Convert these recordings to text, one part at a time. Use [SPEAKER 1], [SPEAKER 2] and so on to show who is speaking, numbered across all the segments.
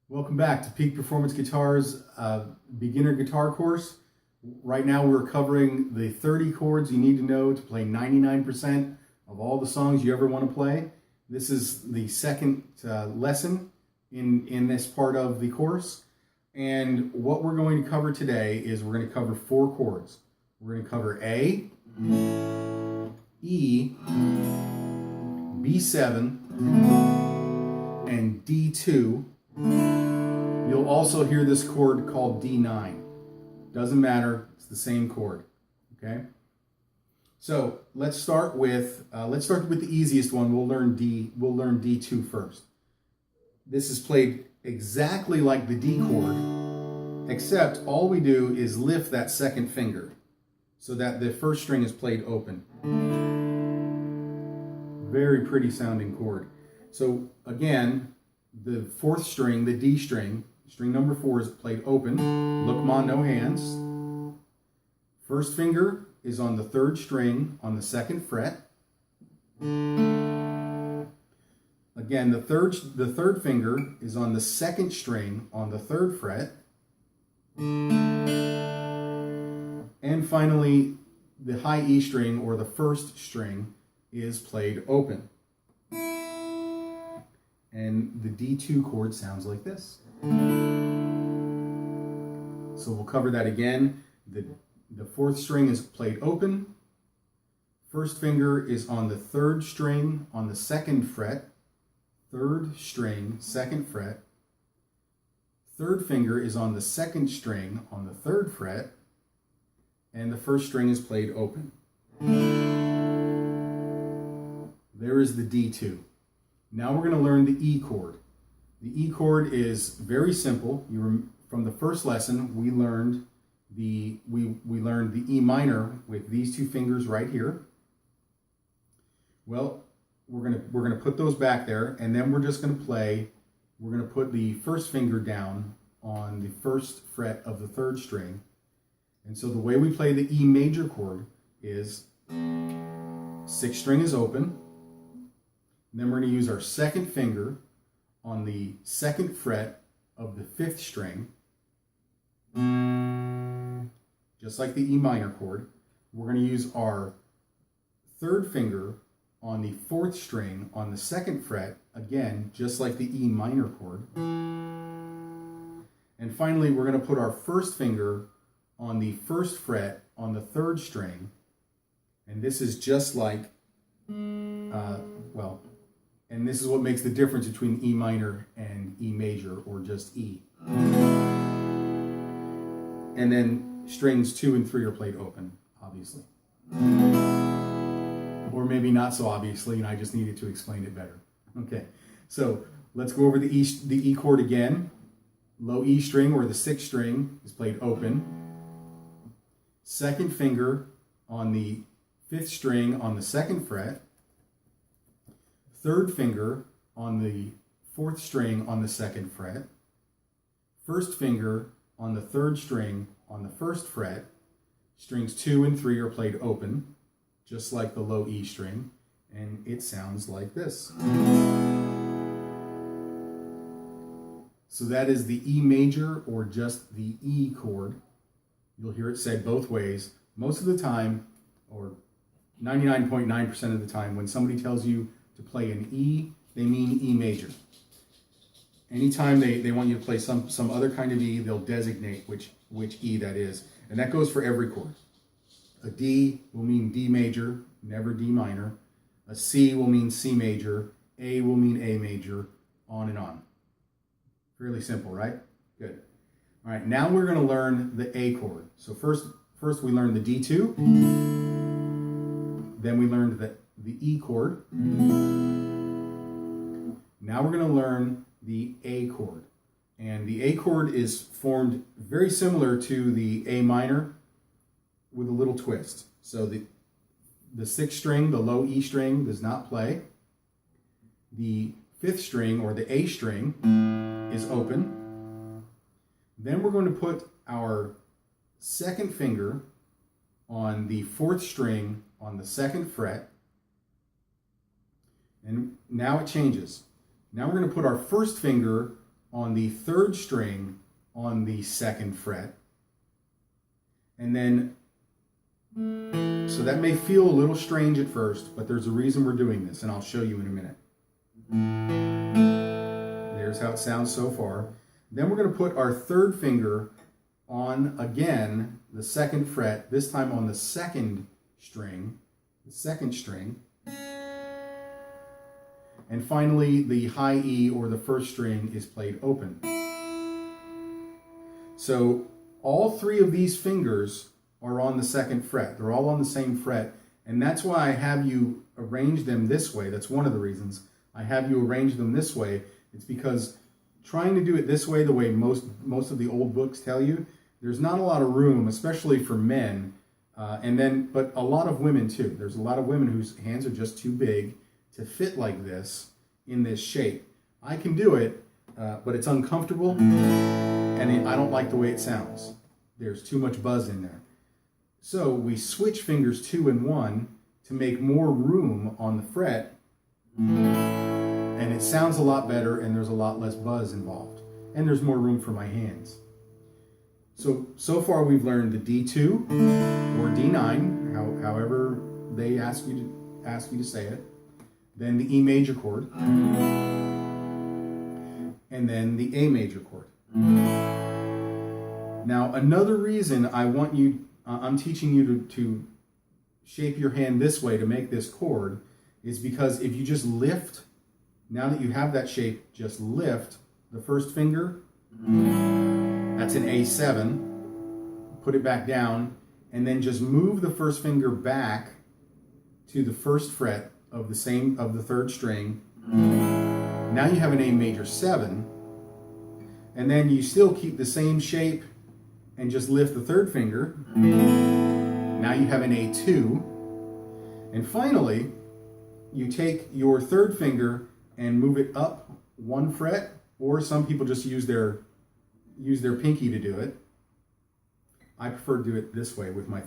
[SPEAKER 1] Welcome back to Peak Performance Guitars beginner guitar course. Right now we're covering the 30 chords you need to know to play 99% of all the songs you ever want to play. This is the second lesson in this part of the course. And what we're going to cover today is we're going to cover 4 chords. We're going to cover A, E, B7, and D2. You'll also hear this chord called D9. Doesn't matter, it's the same chord. Okay? So let's start with the easiest one. We'll learn D2 first. This is played exactly like the D chord, except all we do is lift that second finger so that the first string is played open. Very pretty sounding chord. So again, the 4th string, the D string, string number 4 is played open. Look, ma, no hands. First finger is on the 3rd string on the 2nd fret. Again, the third finger is on the 2nd string on the 3rd fret. And finally, the high E string, or the 1st string, is played open. And the D2 chord sounds like this. So we'll cover that again. The 4th string is played open. First finger is on the 3rd string on the 2nd fret. 3rd string, 2nd fret. Third finger is on the 2nd string on the 3rd fret. And the 1st string is played open. There is the D2. Now we're going to learn the E chord. The E chord is very simple. From the first lesson, we learned the E minor with these 2 fingers right here. Well, we're gonna put those back there, and then we're just going to play. We're going to put the first finger down on the 1st fret of the 3rd string. And so the way we play the E major chord is 6th string is open. And then we're going to use our 2nd finger on the 2nd fret of the 5th string, just like the E minor chord. We're going to use our 3rd finger on the 4th string on the 2nd fret, again, just like the E minor chord. And finally, we're going to put our 1st finger on the 1st fret on the 3rd string. And this is just like, and this is what makes the difference between E minor and E major, or just E. And then strings 2 and 3 are played open, obviously. Or maybe not so obviously, and I just needed to explain it better. Okay, so let's go over the E chord again. Low E string, or the 6th string, is played open. 2nd finger on the 5th string on the 2nd fret. 3rd finger on the 4th string on the 2nd fret. 1st finger on the 3rd string on the 1st fret. Strings 2 and 3 are played open, just like the low E string, and it sounds like this. So that is the E major, or just the E chord. You'll hear it said both ways. Most of the time, or 99.9% of the time, when somebody tells you to play an E, they mean E major. Anytime they want you to play some other kind of E, they'll designate which E that is. And that goes for every chord. A D will mean D major, never D minor. A C will mean C major. A will mean A major, on and on. Fairly simple, right? Good. All right, now we're going to learn the A chord. So first we learned the D2. Then we learned the E chord. Now we're going to learn the A chord. And the A chord is formed very similar to the A minor with a little twist. So the 6th string, the low E string, does not play. The 5th string, or the A string, is open. Then we're going to put our 2nd finger on the 4th string on the 2nd fret. And now it changes. Now we're going to put our first finger on the third string on the second fret. And then, so that may feel a little strange at first, but there's a reason we're doing this, and I'll show you in a minute. There's how it sounds so far. Then we're going to put our third finger on, again, the second fret, this time on the second string. And finally, the high E, or the first string, is played open. So all three of these fingers are on the second fret. They're all on the same fret, and that's why I have you arrange them this way. That's one of the reasons I have you arrange them this way. It's because trying to do it this way, the way most of the old books tell you, there's not a lot of room, especially for men, but a lot of women too. There's a lot of women whose hands are just too big to fit like this in this shape. I can do it, but it's uncomfortable, and I don't like the way it sounds. There's too much buzz in there. So we switch fingers 2 and 1 to make more room on the fret, and it sounds a lot better, and there's a lot less buzz involved, and there's more room for my hands. So far we've learned the D2 or D9, however they ask you to say it, then the E major chord, and then the A major chord. Now, another reason I'm teaching you to shape your hand this way to make this chord is because if you just lift, now that you have that shape, just lift the first finger, that's an A7, put it back down, and then just move the first finger back to the first fret of the third string. Now you have an A major 7, and then you still keep the same shape and just lift the third finger. Now you have an A2. And finally, you take your third finger and move it up 1 fret, or some people just use their pinky to do it. I prefer to do it this way with my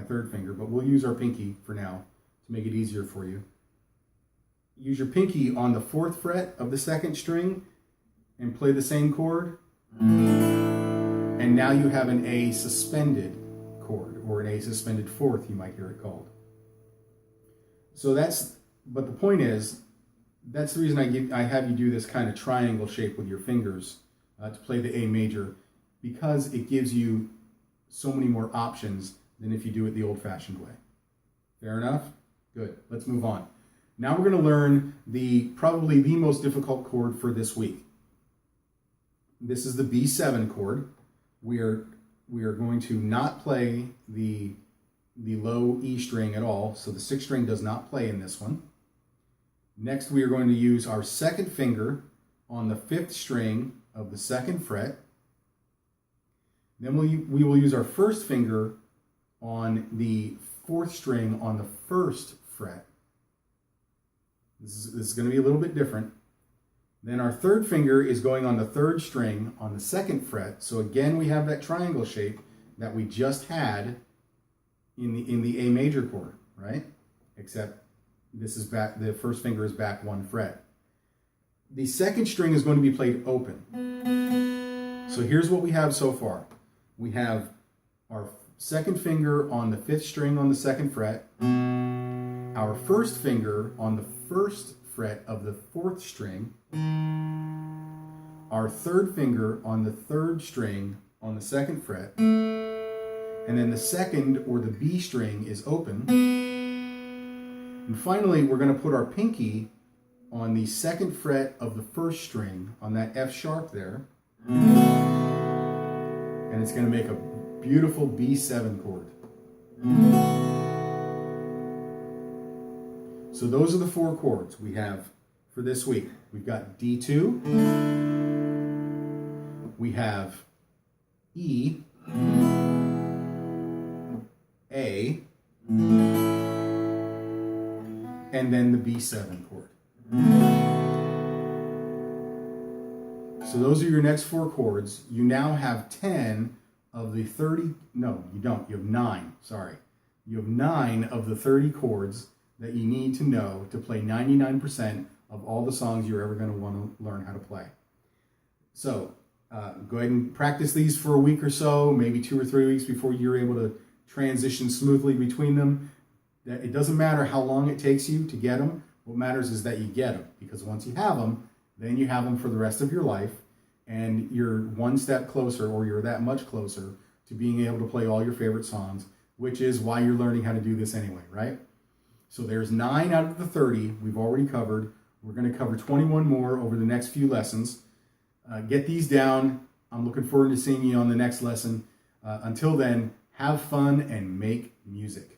[SPEAKER 1] third finger, but we'll use our pinky for now to make it easier for you. Use your pinky on the 4th fret of the second string and play the same chord. And now you have an A suspended chord, or an A suspended 4th, you might hear it called. But the point is, that's the reason I have you do this kind of triangle shape with your fingers to play the A major, because it gives you so many more options than if you do it the old-fashioned way. Fair enough? Good. Let's move on. Now we're going to learn probably the most difficult chord for this week. This is the B7 chord. We are going to not play the low E string at all, so the 6th string does not play in this one. Next, we are going to use our second finger on the 5th string of the 2nd fret. Then we will use our first finger on the 4th string on the 1st fret. This is going to be a little bit different. Then our third finger is going on the 3rd string on the 2nd fret. So again, we have that triangle shape that we just had in the A major chord, right? Except this is back, the first finger is back 1 fret. The 2nd string is going to be played open. So here's what we have so far. We have our 2nd finger on the 5th string on the 2nd fret, our 1st finger on the 1st fret of the 4th string, our 3rd finger on the 3rd string on the 2nd fret, and then the 2nd or the B string is open. And finally, we're going to put our pinky on the 2nd fret of the 1st string on that F sharp there, and it's going to make a beautiful B7 chord. So those are the 4 chords we have for this week. We've got D2, we have E, A, and then the B7 chord. So those are your next 4 chords. You now have 10 of the 30, no, you don't, you have 9, sorry. You have 9 of the 30 chords that you need to know to play 99% of all the songs you're ever going to want to learn how to play. So go ahead and practice these for a week or so, maybe 2 or 3 weeks before you're able to transition smoothly between them. It doesn't matter how long it takes you to get them. What matters is that you get them, because once you have them, then you have them for the rest of your life, and you're one step closer, or you're that much closer to being able to play all your favorite songs, which is why you're learning how to do this anyway, right? So there's 9 out of the 30 we've already covered. We're going to cover 21 more over the next few lessons. Get these down. I'm looking forward to seeing you on the next lesson. Until then, have fun and make music.